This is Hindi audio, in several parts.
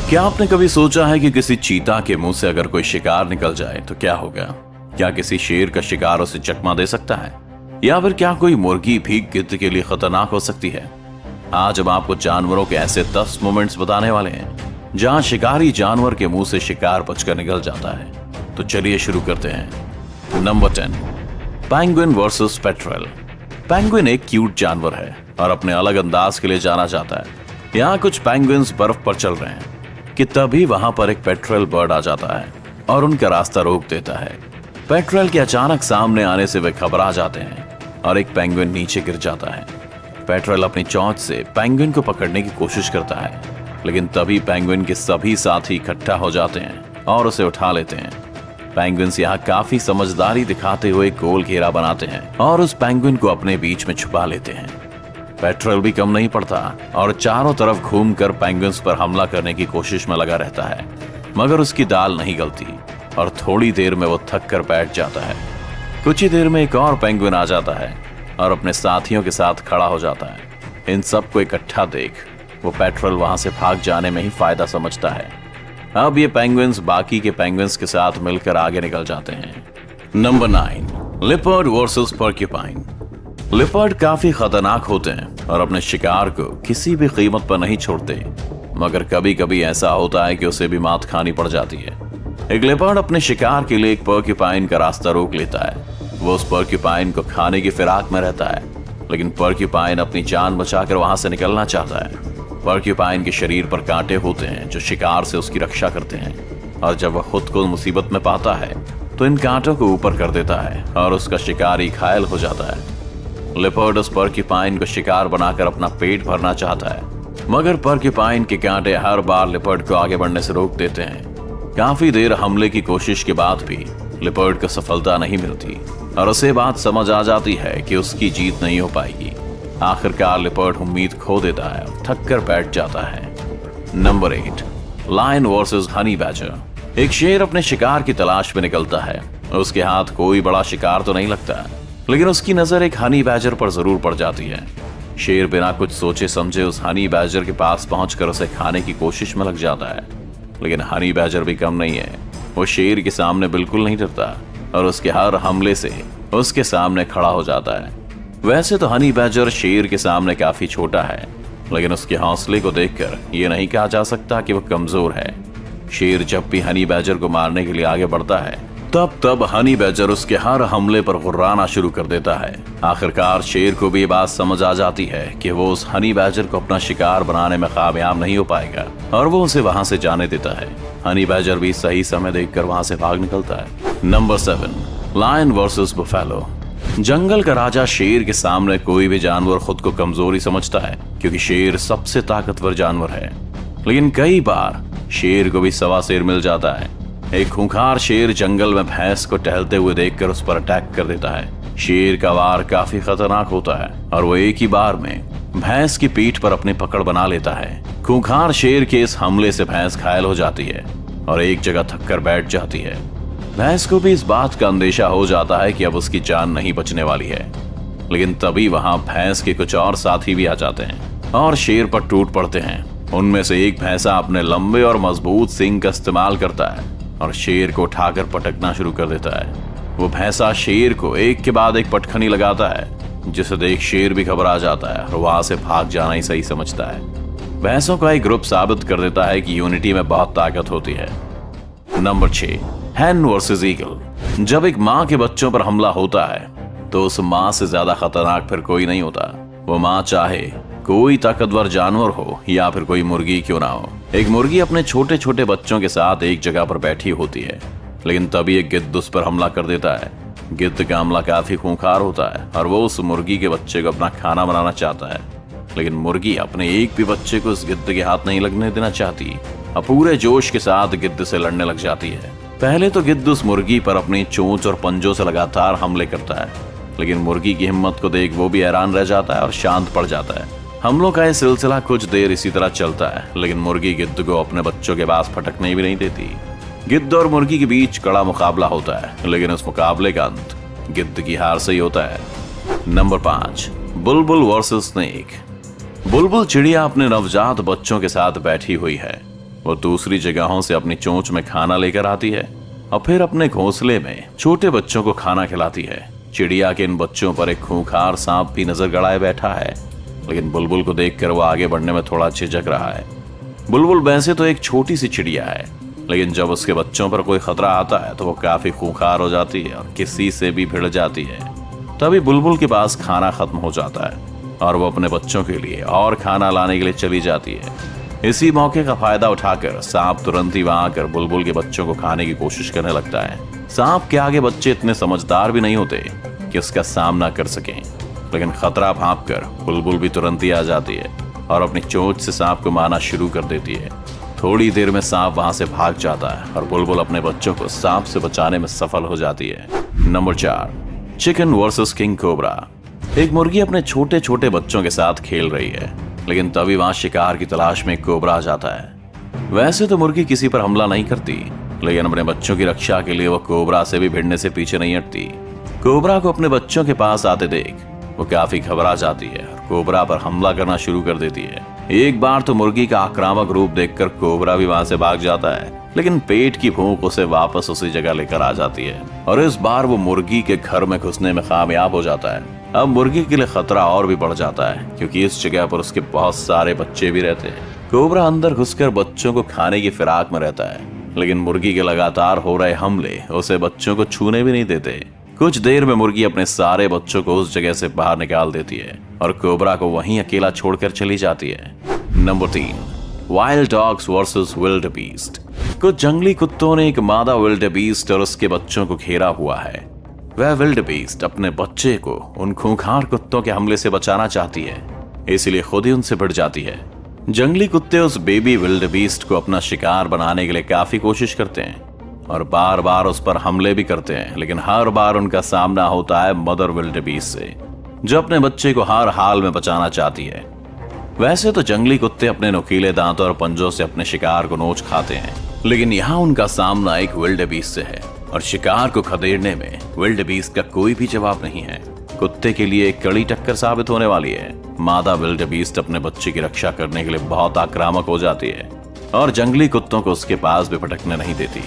क्या आपने कभी सोचा है कि किसी चीता के मुंह से अगर कोई शिकार निकल जाए तो क्या होगा? क्या किसी शेर का शिकार उसे चकमा दे सकता है, या फिर क्या कोई मुर्गी भी गिद्ध के लिए खतरनाक हो सकती है? आज हम आपको जानवरों के ऐसे 10 मोमेंट्स बताने वाले हैं जहां शिकारी जानवर के मुंह से शिकार बचकर निकल जाता है। तो चलिए शुरू करते हैं। Number 10, penguin versus petrol. Penguin एक क्यूट जानवर है और अपने अलग अंदाज के लिए जाना जाता है। यहाँ कुछ पेंगुइन्स बर्फ पर चल रहे हैं कि तभी वहां पर एक पेट्रोल बर्ड आ जाता है और उनका रास्ता रोक देता है। पेट्रोल के अचानक सामने आने से वे घबरा जाते हैं और एक पेंगुइन नीचे गिर जाता है। पेट्रोल अपनी चोंच से पेंगुइन को पकड़ने की कोशिश करता है, लेकिन तभी पेंगुइन के सभी साथी इकट्ठा हो जाते हैं और उसे उठा लेते हैं। पेंगुइन्स यहाँ काफी समझदारी दिखाते हुए गोल घेरा बनाते हैं और उस पेंगुइन को अपने बीच में छुपा लेते हैं। पेट्रोल भी कम नहीं पड़ता और चारों तरफ घूमकर पेंगुइन्स पर हमला करने की कोशिश में लगा रहता है, मगर उसकी दाल नहीं गलती और थोड़ी देर में वो थक कर बैठ जाता है। कुछ ही देर में एक और पेंगुइन आ जाता है और अपने साथियों के साथ खड़ा हो जाता है। इन सबको इकट्ठा देख वो पेट्रोल वहां से भाग जाने में ही फायदा समझता है। अब ये पेंगुइन्स बाकी के पेंगुइन्स के साथ मिलकर आगे निकल जाते हैं। Number 9, leopard versus porcupine. Leopard काफी खतरनाक होते हैं और अपने शिकार को किसी भी कीमत पर नहीं छोड़ते, मगर कभी कभी ऐसा होता है कि उसे भी मात खानी पड़ जाती है। एक लिपर्ड अपने शिकार के लिए एक पोर्क्यूपाइन का रास्ता रोक लेता है। वो उस पोर्क्यूपाइन को खाने की फिराक में रहता है, लेकिन पोर्क्यूपाइन अपनी जान बचाकर वहां से निकलना चाहता है। पोर्क्यूपाइन के शरीर पर कांटे होते हैं जो शिकार से उसकी रक्षा करते हैं, और जब वह खुद को मुसीबत में पाता है तो इन कांटों को ऊपर कर देता है और उसका शिकारी घायल हो जाता है। लिपर्ड उस पोर्क्यूपाइन को शिकार बनाकर अपना पेट भरना चाहता है, मगर पोर्क्यूपाइन के कांटे हर बार लिपर्ड को आगे बढ़ने से रोक देते हैं। काफी देर हमले की कोशिश के बाद भी लिपर्ड को सफलता नहीं मिलती और उसे बात समझ आ जाती है कि उसकी जीत नहीं हो पाएगी। आखिरकार लिपर्ड उम्मीद खो देता है और थक कर बैठ जाता है। Number 8, lion versus honey badger. एक शेर अपने शिकार की तलाश में निकलता है। उसके हाथ कोई बड़ा शिकार तो नहीं लगता, लेकिन उसकी नजर एक हनी बैजर पर जरूर पड़ जाती है। शेर बिना कुछ सोचे समझे उस हनी बैजर के पास पहुंचकर उसे खाने की कोशिश में लग जाता है, लेकिन हनी बैजर भी कम नहीं है। वो शेर के सामने बिल्कुल नहीं डरता और उसके हर हमले से उसके सामने खड़ा हो जाता है। वैसे तो हनी बैजर शेर के सामने काफी छोटा है, लेकिन उसके हौसले को देखकर यह नहीं कहा जा सकता कि वह कमजोर है। शेर जब भी हनी बैजर को मारने के लिए आगे बढ़ता है तब हनी बैजर उसके हर हमले पर गुर्राना शुरू कर देता है। आखिरकार शेर को भी ये बात समझ आ जाती है कि वो उस हनी बैजर को अपना शिकार बनाने में कामयाब नहीं हो पाएगा और वो उसे वहां से जाने देता है। हनी बैजर भी सही समय देखकर वहां से भाग निकलता है। Number 7, lion versus buffalo. जंगल का राजा शेर के सामने कोई भी जानवर खुद को कमजोरी समझता है, क्योंकि शेर सबसे ताकतवर जानवर है। लेकिन कई बार शेर को भी सवा शेर मिल जाता है। एक खूंखार शेर जंगल में भैंस को टहलते हुए देखकर उस पर अटैक कर देता है। शेर का वार काफी खतरनाक होता है और वो एक ही बार में भैंस की पीठ पर अपनी पकड़ बना लेता है। खूंखार शेर के इस हमले से भैंस घायल हो जाती है और एक जगह थक कर बैठ जाती है। भैंस को भी इस बात का अंदेशा हो जाता है कि अब उसकी जान नहीं बचने वाली है, लेकिन तभी वहां भैंस के कुछ और साथी भी आ जाते हैं और शेर पर टूट पड़ते हैं। उनमें से एक भैंसा अपने लंबे और मजबूत सींग का इस्तेमाल करता है और शेर को उठाकर पटकना शुरू कर देता है। वो भैंसा शेर को एक के बाद एक पटखनी लगाता है, जिसे देख शेर भी घबरा जाता है और वहां से भाग जाना ही सही समझता है। भैंसों का एक ग्रुप साबित कर देता है कि यूनिटी में बहुत ताकत होती है। नंबर 6, हैन वर्सेस ईगल। जब एक माँ के बच्चों पर हमला होता है तो उस माँ से ज्यादा खतरनाक फिर कोई नहीं होता। वो माँ चाहे कोई ताकतवर जानवर हो या फिर कोई मुर्गी क्यों ना हो। एक मुर्गी अपने छोटे छोटे बच्चों के साथ एक जगह पर बैठी होती है, लेकिन तभी एक गिद्ध उस पर हमला कर देता है। गिद्ध का हमला काफी खूंखार होता है और वो उस मुर्गी के बच्चे को अपना खाना बनाना चाहता है, लेकिन मुर्गी अपने एक भी बच्चे को उस गिद्ध के हाथ नहीं लगने देना चाहती और पूरे जोश के साथ गिद्ध से लड़ने लग जाती है। पहले तो गिद्ध उस मुर्गी पर अपनी चोंच और पंजों से लगातार हमले करता है, लेकिन मुर्गी की हिम्मत को देख वो भी हैरान रह जाता है और शांत पड़ जाता है। हमलों का यह सिलसिला कुछ देर इसी तरह चलता है, लेकिन मुर्गी गिद्ध को अपने बच्चों के पास फटकने भी नहीं देती। गिद्ध और मुर्गी के बीच कड़ा मुकाबला होता है, लेकिन उस मुकाबले का अंत गिद्ध की हार से ही होता है। नंबर 5, बुलबुल वर्सेस स्नेक। बुलबुल चिड़िया अपने नवजात बच्चों के साथ बैठी हुई है। वो दूसरी जगहों से अपनी चोंच में खाना लेकर आती है और फिर अपने घोंसले में छोटे बच्चों को खाना खिलाती है। चिड़िया के इन बच्चों पर एक खूंखार सांप भी नजर गड़ाए बैठा है, लेकिन बुलबुल को देखकर वो आगे बढ़ने में थोड़ा झिझक रहा है। बुलबुल वैसे तो एक छोटी सी चिड़िया है, लेकिन जब उसके बच्चों पर कोई खतरा आता है तो वो काफी खूंखार हो जाती है और किसी से भी भिड़ जाती है। तभी बुलबुल के पास खाना खत्म हो जाता है और वो अपने बच्चों के लिए और खाना लाने के लिए चली जाती है। इसी मौके का फायदा उठाकर सांप तुरंत ही वहां आकर बुलबुल के बच्चों को खाने की कोशिश करने लगता है। सांप के आगे बच्चे इतने समझदार भी नहीं होते कि उसका सामना कर सकें, लेकिन खतरा भांपकर बुलबुल भी तुरंत ही आ जाती है और अपनी चोंच से सांप को मारना शुरू कर देती है। थोड़ी देर में सांप वहां से भाग जाता है और बुलबुल अपने बच्चों को सांप से बचाने में सफल हो जाती है। Number 4, chicken versus king cobra. एक मुर्गी अपने छोटे छोटे बच्चों के साथ खेल रही है, लेकिन तभी वहां शिकार की तलाश में एक कोबरा आ जाता है। वैसे तो मुर्गी किसी पर हमला नहीं करती, लेकिन अपने बच्चों की रक्षा के लिए वो कोबरा से भी भिड़ने से पीछे नहीं हटती। कोबरा को अपने बच्चों के पास आते देख वो काफी घबरा जाती है और कोबरा पर हमला करना शुरू कर देती है। एक बार तो मुर्गी का आक्रामक रूप देखकर कोबरा भी वहां से भाग जाता है, लेकिन पेट की भूख उसे वापस उसी जगह लेकर आ जाती है और इस बार वो मुर्गी के घर में घुसने में कामयाब हो जाता है। अब मुर्गी के लिए खतरा और भी बढ़ जाता है, क्योंकि इस जगह पर उसके बहुत सारे बच्चे भी रहते हैं। कोबरा अंदर घुसकर बच्चों को खाने की फिराक में रहता है, लेकिन मुर्गी के लगातार हो रहे हमले उसे बच्चों को छूने भी नहीं देते। कुछ देर में मुर्गी अपने सारे बच्चों को उस जगह से बाहर निकाल देती है और कोबरा को वहीं अकेला छोड़कर चली जाती है। Number 3, wild dogs versus wildebeest. कुछ जंगली कुत्तों ने एक मादा विल्ड बीस्ट और उसके बच्चों को घेरा हुआ है। वह विल्ड बीस्ट अपने बच्चे को उन खूंखार कुत्तों के हमले से बचाना चाहती है, इसलिए खुद ही उनसे भिड़ जाती है। जंगली कुत्ते उस बेबी विल्ड बीस्ट को अपना शिकार बनाने के लिए काफी कोशिश करते हैं और बार बार उस पर हमले भी करते हैं, लेकिन हर बार उनका सामना होता है मदर विल्ड बीस्ट से, जो अपने बच्चे को हर हाल में बचाना चाहती है। वैसे तो जंगली कुत्ते अपने नुकीले दांतों और पंजों से अपने शिकार को नोच खाते हैं, लेकिन यहाँ उनका सामना एक विल्ड बीस्ट से है और शिकार को खदेड़ने में विल्ड बीस्ट का कोई भी जवाब नहीं है। कुत्ते के लिए एक कड़ी टक्कर साबित होने वाली है। मादा विल्ड बीस्ट अपने बच्चे की रक्षा करने के लिए बहुत आक्रामक हो जाती है और जंगली कुत्तों को उसके पास भी भटकने नहीं देती।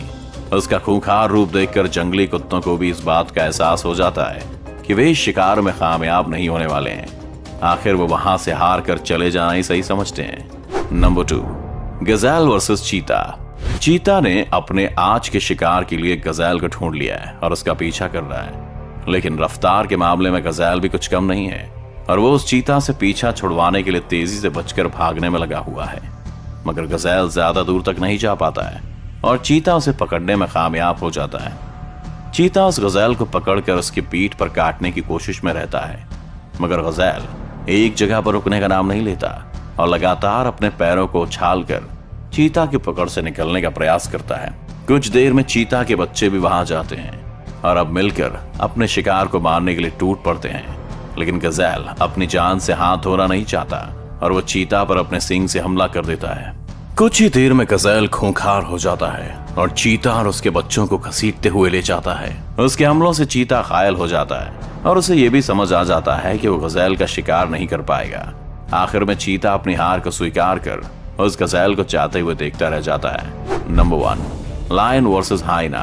उसका खूंखार रूप देखकर जंगली कुत्तों को भी इस बात का एहसास हो जाता है कि वे इस शिकार में कामयाब नहीं होने वाले हैं। आखिर वो वहां से हार कर चले जाना ही सही समझते हैं। नंबर 2, गजेल वर्सेस चीता। चीता ने अपने आज के शिकार के लिए गजेल को ढूंढ लिया है और उसका पीछा कर रहा है, लेकिन रफ्तार के मामले में गजेल भी कुछ कम नहीं है और वो उस चीता से पीछा छुड़वाने के लिए तेजी से बचकर भागने में लगा हुआ है। मगर गजेल ज्यादा दूर तक नहीं जा पाता है और चीता उसे पकड़ने में कामयाब हो जाता है। चीता उस गजेल को पकड़कर उसकी पीठ पर काटने की कोशिश में रहता है, मगर गजेल एक जगह पर रुकने का नाम नहीं लेता और लगातार अपने पैरों को उछालकर चीता की पकड़ से निकलने का प्रयास करता है। कुछ देर में चीता के बच्चे भी वहां जाते हैं और अब मिलकर अपने शिकार को मारने के लिए टूट पड़ते हैं, लेकिन गजेल अपनी जान से हाथ धोना नहीं चाहता और वो चीता पर अपने सींग से हमला कर देता है। कुछ ही देर में गजेल खूंखार हो जाता है और चीता और उसके बच्चों को घसीटते हुए ले जाता है। उसके हमलों से चीता घायल हो जाता है और उसे ये भी समझ आ जाता है कि वो गजेल का शिकार नहीं कर पाएगा। आखिर में चीता अपनी हार को स्वीकार कर उस गजेल को चाहते हुए देखता रह जाता है। Number 1, lion versus hyena.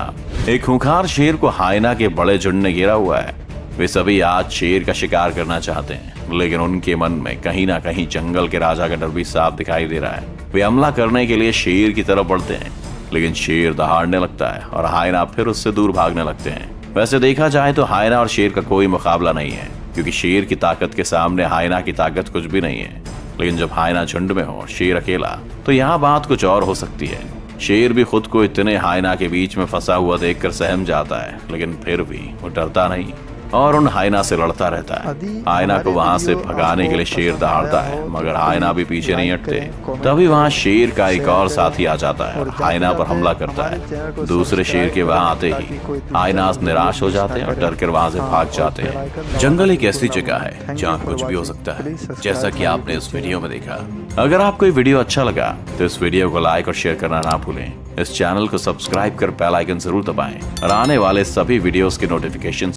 एक खूंखार शेर को हाइना के बड़े झुंड ने घेरा हुआ है। वे सभी आज शेर का शिकार करना चाहते हैं, लेकिन उनके मन में कहीं ना कहीं जंगल के राजा का डर भी साफ दिखाई दे रहा है। वे हमला करने के लिए शेर की तरफ बढ़ते हैं, लेकिन शेर दहाड़ने लगता है और हाइना फिर उससे दूर भागने लगते हैं। वैसे देखा जाए तो हाइना और शेर का कोई मुकाबला नहीं है, क्योंकि शेर की ताकत के सामने हाइना की ताकत कुछ भी नहीं है। लेकिन जब हाइना झुंड में हो, शेर अकेला, तो यहाँ बात कुछ और हो सकती है। शेर भी खुद को इतने हाइना के बीच में फंसा हुआ देखकर सहम जाता है, लेकिन फिर भी वो डरता नहीं और उन हाइना से लड़ता रहता है। हाइना को वहां से भगाने के लिए शेर दहाड़ता है, मगर हाइना भी पीछे नहीं हटते। तभी वहां शेर का एक और साथी आ जाता है और हाइना पर हमला करता है। दूसरे शेर के वहां आते ही हाइना निराश हो जाते हैं और डर कर वहां से भाग जाते हैं। जंगल एक ऐसी जगह है जहाँ कुछ भी हो सकता है, जैसा कि आपने इस वीडियो में देखा। अगर आपको ये वीडियो अच्छा लगा तो इस वीडियो को लाइक और शेयर करना ना भूलें। इस चैनल को सब्सक्राइब कर बेल आइकन जरूर दबाएं और आने वाले सभी वीडियोस के नोटिफिकेशन